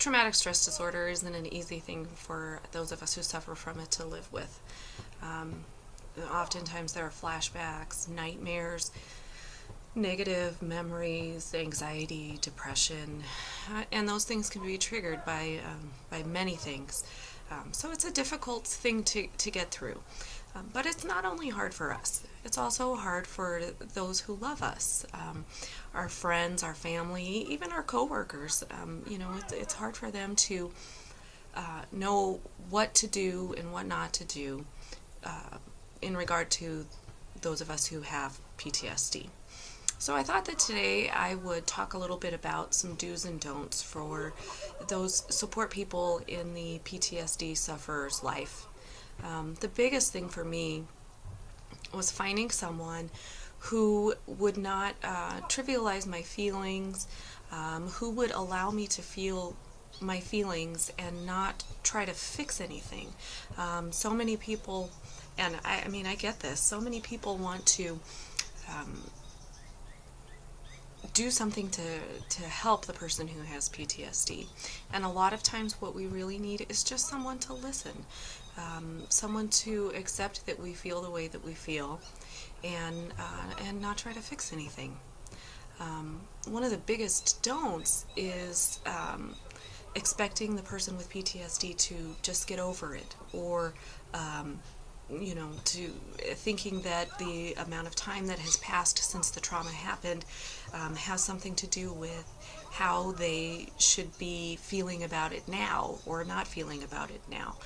Post-traumatic stress disorder isn't an easy thing for those of us who suffer from it to live with. Um, Oftentimes there are flashbacks, nightmares, negative memories, anxiety, depression, and those things can be triggered by many things. So it's a difficult thing to get through. But it's not only hard for us, it's also hard for those who love us, our friends, our family, even our coworkers. It's hard for them to know what to do and what not to do in regard to those of us who have PTSD. So I thought that today I would talk a little bit about some do's and don'ts for those support people in the PTSD sufferer's life. The biggest thing for me was finding someone who would not trivialize my feelings, who would allow me to feel my feelings and not try to fix anything. So many people, and I get this, so many people want to do something to help the person who has PTSD. And a lot of times what we really need is just someone to listen, someone to accept that we feel the way that we feel, and not try to fix anything. One of the biggest don'ts is expecting the person with PTSD to just get over it, or to thinking that the amount of time that has passed since the trauma happened has something to do with how they should be feeling about it now or not feeling about it now.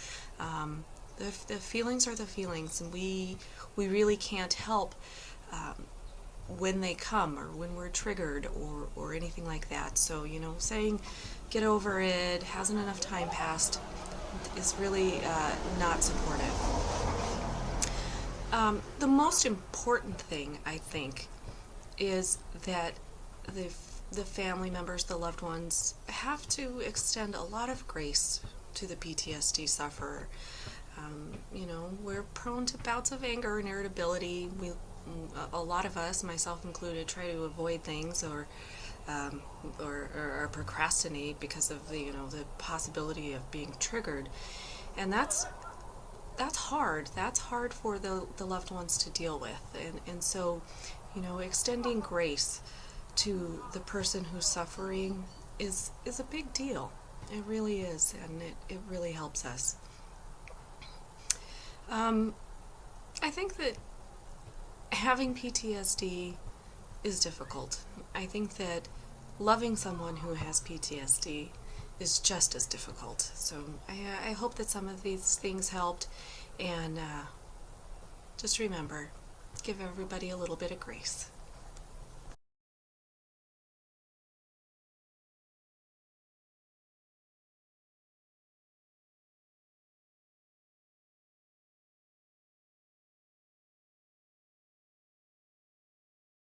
The feelings are the feelings, and we really can't help when they come or when we're triggered or anything like that. So, saying get over it, hasn't enough time passed, is really not supportive. The most important thing, I think, is that the family members, the loved ones, have to extend a lot of grace to the PTSD sufferer. We're prone to bouts of anger and irritability. A lot of us, myself included, try to avoid things or procrastinate because of the possibility of being triggered, and that's hard. That's hard for the loved ones to deal with, and so extending grace to the person who's suffering is a big deal. It really is, and it really helps us. I think that having PTSD is difficult. I think that loving someone who has PTSD is just as difficult. So I hope that some of these things helped, and just remember, give everybody a little bit of grace.